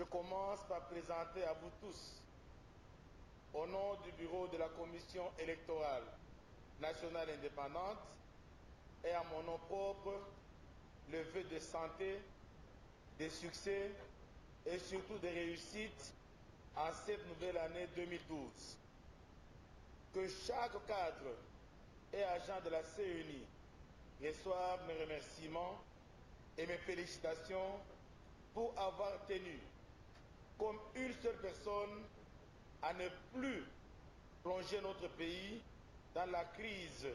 Je commence par présenter à vous tous, au nom du bureau de la Commission électorale nationale indépendante et à mon nom propre, le vœu de santé, de succès et surtout de réussite en cette nouvelle année 2012. Que chaque cadre et agent de la CENI reçoive mes remerciements et mes félicitations pour avoir tenu comme une seule personne à ne plus plonger notre pays dans la crise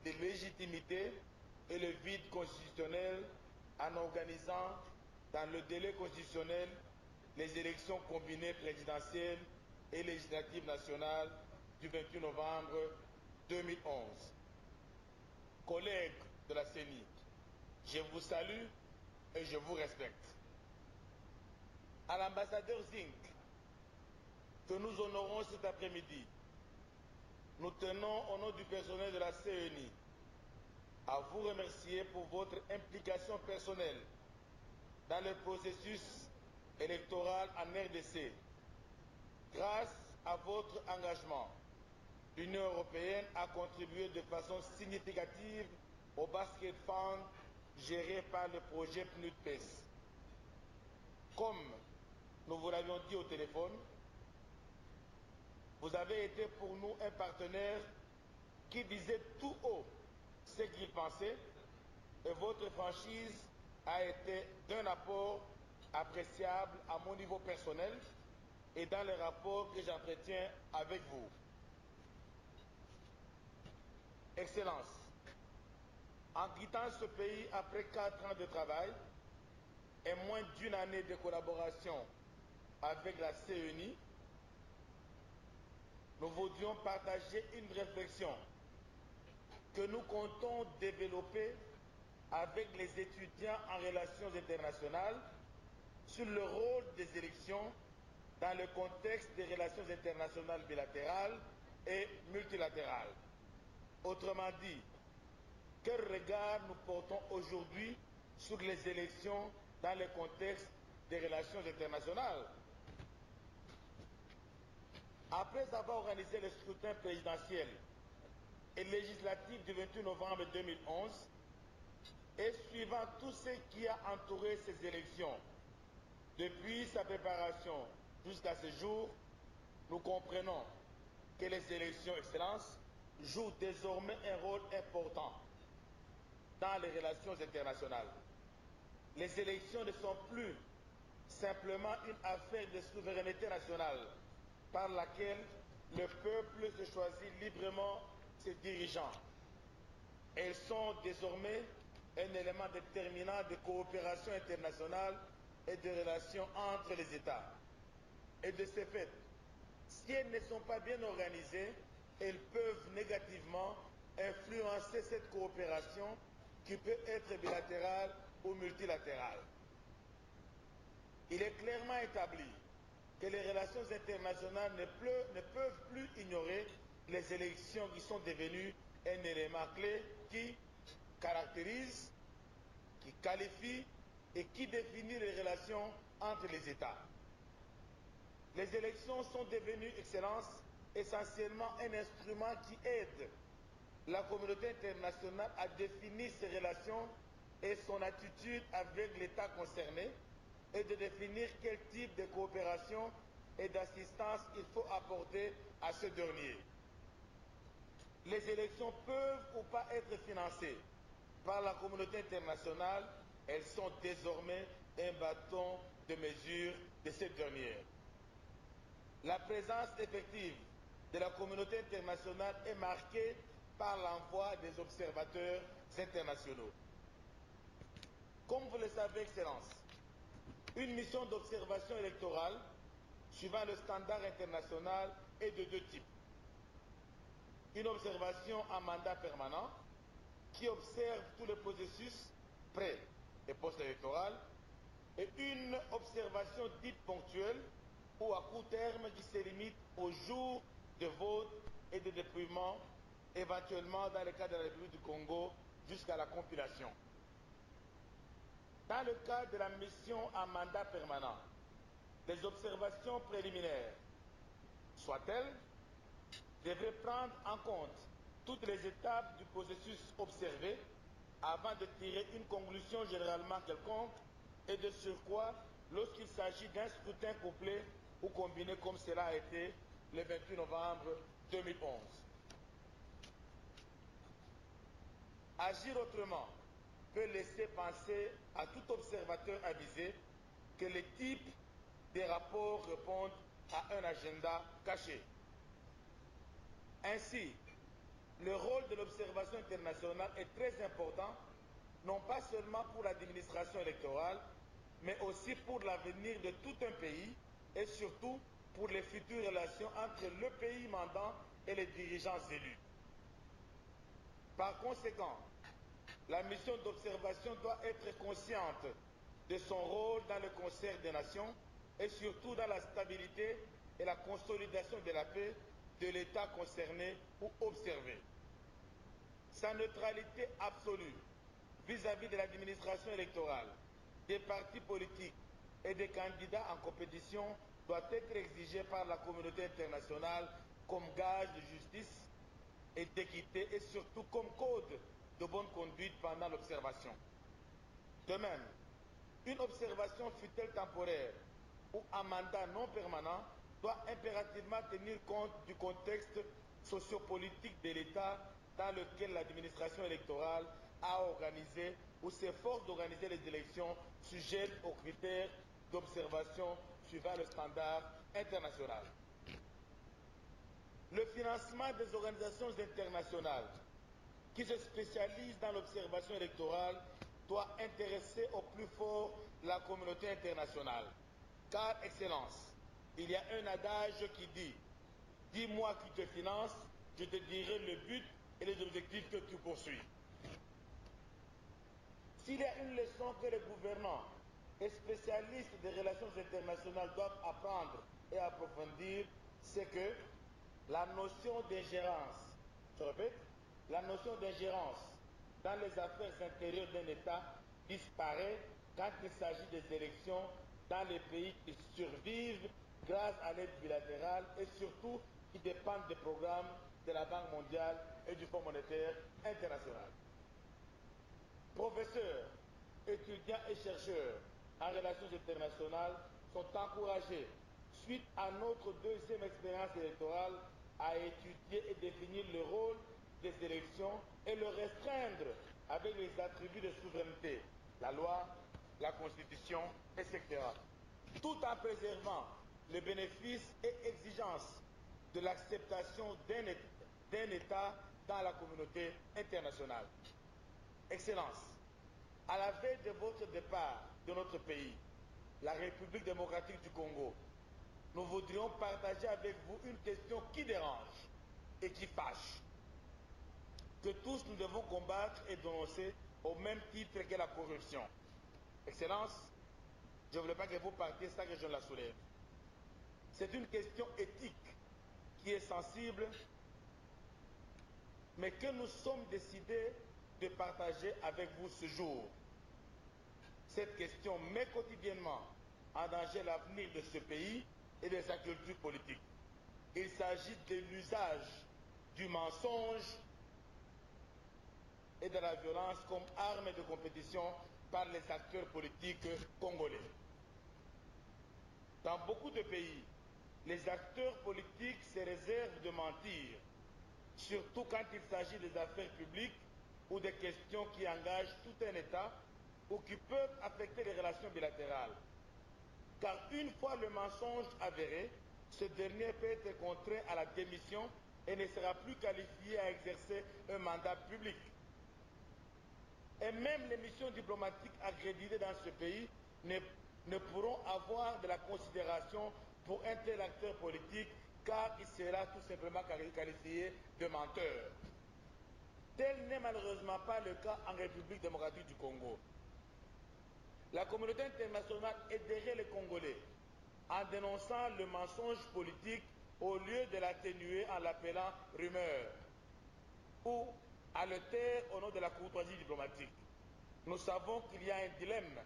de légitimité et le vide constitutionnel en organisant dans le délai constitutionnel les élections combinées présidentielles et législatives nationales du 28 novembre 2011. Collègues de la CENI, je vous salue et je vous respecte. À l'ambassadeur Zink, que nous honorons cet après-midi, nous tenons au nom du personnel de la CENI à vous remercier pour votre implication personnelle dans le processus électoral en RDC. Grâce à votre engagement, l'Union européenne a contribué de façon significative au basket fund géré par le projet PNUD-PES. Comme nous vous l'avions dit au téléphone, vous avez été pour nous un partenaire qui disait tout haut ce qu'il pensait et votre franchise a été d'un apport appréciable à mon niveau personnel et dans les rapports que j'entretiens avec vous. Excellence, en quittant ce pays après 4 ans de travail et moins d'une année de collaboration avec la CENI, nous voudrions partager une réflexion que nous comptons développer avec les étudiants en relations internationales sur le rôle des élections dans le contexte des relations internationales bilatérales et multilatérales. Autrement dit, quel regard nous portons aujourd'hui sur les élections dans le contexte des relations internationales? Après avoir organisé le scrutin présidentiel et législatif du 28 novembre 2011 et suivant tout ce qui a entouré ces élections, depuis sa préparation jusqu'à ce jour, nous comprenons que les élections, Excellence, jouent désormais un rôle important dans les relations internationales. Les élections ne sont plus simplement une affaire de souveraineté nationale par laquelle le peuple se choisit librement ses dirigeants. Elles sont désormais un élément déterminant de coopération internationale et de relations entre les États. Et de ce fait, si elles ne sont pas bien organisées, elles peuvent négativement influencer cette coopération qui peut être bilatérale ou multilatérale. Il est clairement établi que les relations internationales ne peuvent plus ignorer les élections qui sont devenues un élément clé qui caractérise, qui qualifie et qui définit les relations entre les États. Les élections sont devenues, Excellence, essentiellement un instrument qui aide la communauté internationale à définir ses relations et son attitude avec l'État concerné et de définir quel type de coopération et d'assistance il faut apporter à ce dernier. Les élections peuvent ou pas être financées par la communauté internationale, elles sont désormais un bâton de mesure de cette dernière. La présence effective de la communauté internationale est marquée par l'envoi des observateurs internationaux. Comme vous le savez, Excellence, une mission d'observation électorale suivant le standard international est de deux types. Une observation en mandat permanent qui observe tout le processus pré- et post-électoral et une observation dite ponctuelle ou à court terme qui se limite aux jours de vote et de dépouillement, éventuellement dans le cas de la République du Congo jusqu'à la compilation. Dans le cas de la mission à mandat permanent, Les observations préliminaires, soient-elles, devraient prendre en compte toutes les étapes du processus observé avant de tirer une conclusion généralement quelconque et de surcroît lorsqu'il s'agit d'un scrutin couplé ou combiné comme cela a été le 28 novembre 2011. Agir autrement peut laisser penser à tout observateur avisé que les types des rapports répondent à un agenda caché. Ainsi, le rôle de l'observation internationale est très important, non pas seulement pour l'administration électorale, mais aussi pour l'avenir de tout un pays et surtout pour les futures relations entre le pays mandant et les dirigeants élus. Par conséquent, la mission d'observation doit être consciente de son rôle dans le concert des nations et surtout dans la stabilité et la consolidation de la paix de l'État concerné ou observé. Sa neutralité absolue vis-à-vis de l'administration électorale, des partis politiques et des candidats en compétition doit être exigée par la communauté internationale comme gage de justice et d'équité et surtout comme code de bonne conduite pendant l'observation. De même, une observation fût-elle temporaire ou un mandat non permanent doit impérativement tenir compte du contexte sociopolitique de l'État dans lequel l'administration électorale a organisé ou s'efforce d'organiser les élections sujettes aux critères d'observation suivant le standard international. Le financement des organisations internationales qui se spécialisent dans l'observation électorale doit intéresser au plus fort la communauté internationale. Car, Excellence, il y a un adage qui dit « Dis-moi qui te finance, je te dirai le but et les objectifs que tu poursuis ». S'il y a une leçon que les gouvernants et spécialistes des relations internationales doivent apprendre et approfondir, c'est que la notion d'ingérence, je répète, la notion d'ingérence dans les affaires intérieures d'un État disparaît quand il s'agit des élections dans les pays qui survivent grâce à l'aide bilatérale et surtout qui dépendent des programmes de la Banque mondiale et du Fonds monétaire international. Professeurs, étudiants et chercheurs en relations internationales sont encouragés, suite à notre deuxième expérience électorale, à étudier et définir le rôle des élections et le restreindre avec les attributs de souveraineté, la loi, la Constitution, etc., tout en préservant les bénéfices et exigences de l'acceptation d'un État dans la communauté internationale. Excellence, à la veille de votre départ de notre pays, la République démocratique du Congo, nous voudrions partager avec vous une question qui dérange et qui fâche, que tous nous devons combattre et dénoncer au même titre que la corruption. Excellence, je ne voulais pas que vous partiez sans que je la soulève. C'est une question éthique qui est sensible, mais que nous sommes décidés de partager avec vous ce jour. Cette question met quotidiennement en danger l'avenir de ce pays et de sa culture politique. Il s'agit de l'usage du mensonge et de la violence comme arme de compétition par les acteurs politiques congolais. Dans beaucoup de pays, les acteurs politiques se réservent de mentir, surtout quand il s'agit des affaires publiques ou des questions qui engagent tout un État ou qui peuvent affecter les relations bilatérales. Car une fois le mensonge avéré, ce dernier peut être contraint à la démission et ne sera plus qualifié à exercer un mandat public. Et même les missions diplomatiques accréditées dans ce pays ne pourront avoir de la considération pour un tel acteur politique car il sera tout simplement qualifié de menteur. Tel n'est malheureusement pas le cas en République démocratique du Congo. La communauté internationale aiderait les Congolais en dénonçant le mensonge politique au lieu de l'atténuer en l'appelant rumeur ou à le taire au nom de la courtoisie diplomatique. Nous savons qu'il y a un dilemme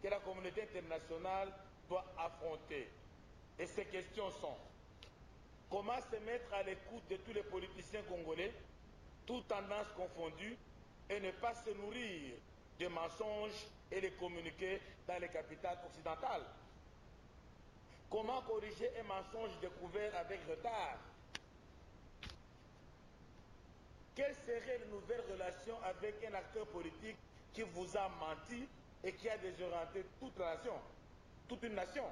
que la communauté internationale doit affronter. Et ces questions sont: comment se mettre à l'écoute de tous les politiciens congolais, toutes tendances confondues, et ne pas se nourrir de mensonges et les communiquer dans les capitales occidentales? Comment corriger un mensonge découvert avec retard? Quelle serait une nouvelle relation avec un acteur politique qui vous a menti et qui a désorienté toute une nation?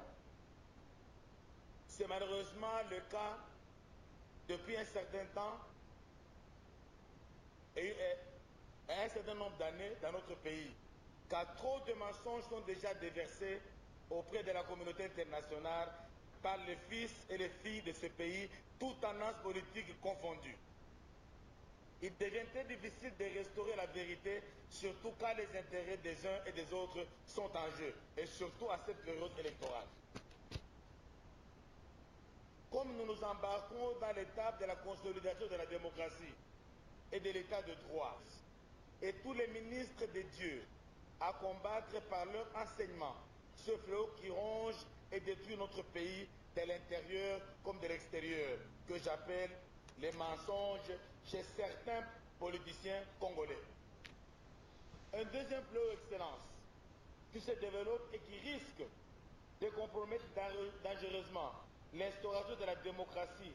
C'est malheureusement le cas depuis un certain temps et un certain nombre d'années dans notre pays, car trop de mensonges sont déjà déversés auprès de la communauté internationale par les fils et les filles de ce pays, toutes tendances politiques confondues. Il devient très difficile de restaurer la vérité, surtout quand les intérêts des uns et des autres sont en jeu, et surtout à cette période électorale. Comme nous nous embarquons dans l'étape de la consolidation de la démocratie et de l'état de droit, et tous les ministres de Dieu à combattre par leur enseignement ce fléau qui ronge et détruit notre pays de l'intérieur comme de l'extérieur, que j'appelle les mensonges chez certains politiciens congolais. Un deuxième fléau, Excellence, qui se développe et qui risque de compromettre dangereusement l'instauration de la démocratie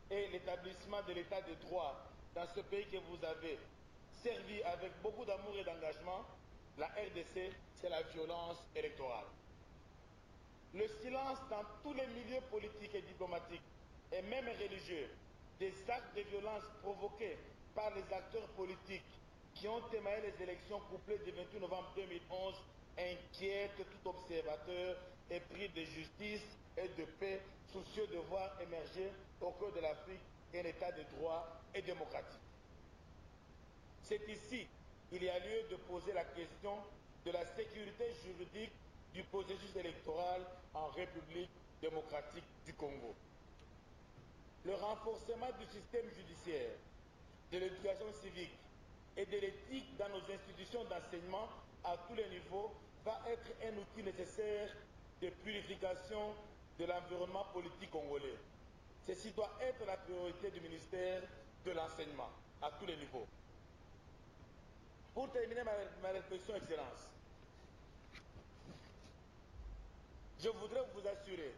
et l'établissement de l'état de droit dans ce pays que vous avez servi avec beaucoup d'amour et d'engagement, la RDC, c'est la violence électorale. Le silence dans tous les milieux politiques et diplomatiques, et même religieux, des actes de violence provoqués par les acteurs politiques qui ont émaillé les élections couplées du 28 novembre 2011 inquiètent tout observateur épris de justice et de paix, soucieux de voir émerger au cœur de l'Afrique un état de droit et démocratique. C'est ici qu'il y a lieu de poser la question de la sécurité juridique du processus électoral en République démocratique du Congo. Le renforcement du système judiciaire, de l'éducation civique et de l'éthique dans nos institutions d'enseignement à tous les niveaux va être un outil nécessaire de purification de l'environnement politique congolais. Ceci doit être la priorité du ministère de l'enseignement à tous les niveaux. Pour terminer ma réflexion, Excellence, je voudrais vous assurer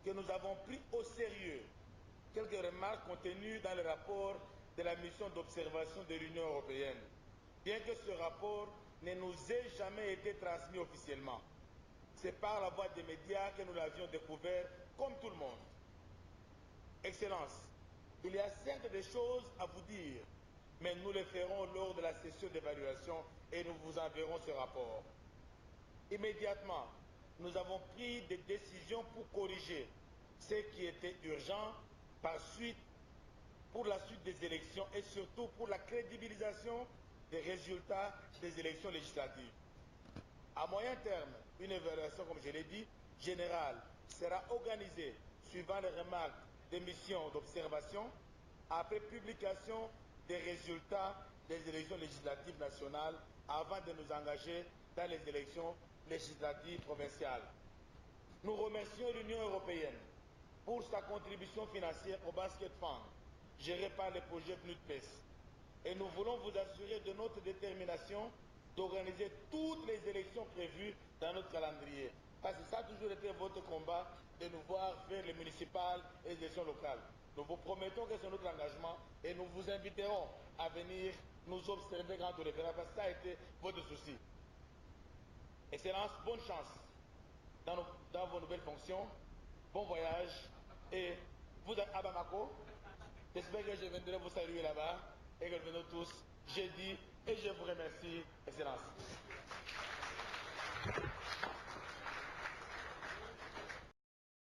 que nous avons pris au sérieux quelques remarques contenues dans le rapport de la mission d'observation de l'Union européenne, bien que ce rapport ne nous ait jamais été transmis officiellement. C'est par la voie des médias que nous l'avions découvert comme tout le monde. Excellence, il y a certes des choses à vous dire, mais nous le ferons lors de la session d'évaluation et nous vous enverrons ce rapport. Immédiatement, nous avons pris des décisions pour corriger ce qui était urgent pour la suite des élections et surtout pour la crédibilisation des résultats des élections législatives. À moyen terme, une évaluation, comme je l'ai dit, générale sera organisée suivant les remarques des missions d'observation après publication des résultats des élections législatives nationales avant de nous engager dans les élections législatives provinciales. Nous remercions l'Union européenne pour sa contribution financière au Basket Fund, géré par le projet PNUD-PES. Et nous voulons vous assurer de notre détermination d'organiser toutes les élections prévues dans notre calendrier. Parce que ça a toujours été votre combat de nous voir faire les municipales et les élections locales. Nous vous promettons que c'est notre engagement et nous vous inviterons à venir nous observer quand on le fera, parce que ça a été votre souci. Excellence, bonne chance dans vos nouvelles fonctions. Bon voyage et vous à Bamako. J'espère que je viendrai vous saluer là-bas et que nous venons tous jeudi et je vous remercie, Excellence.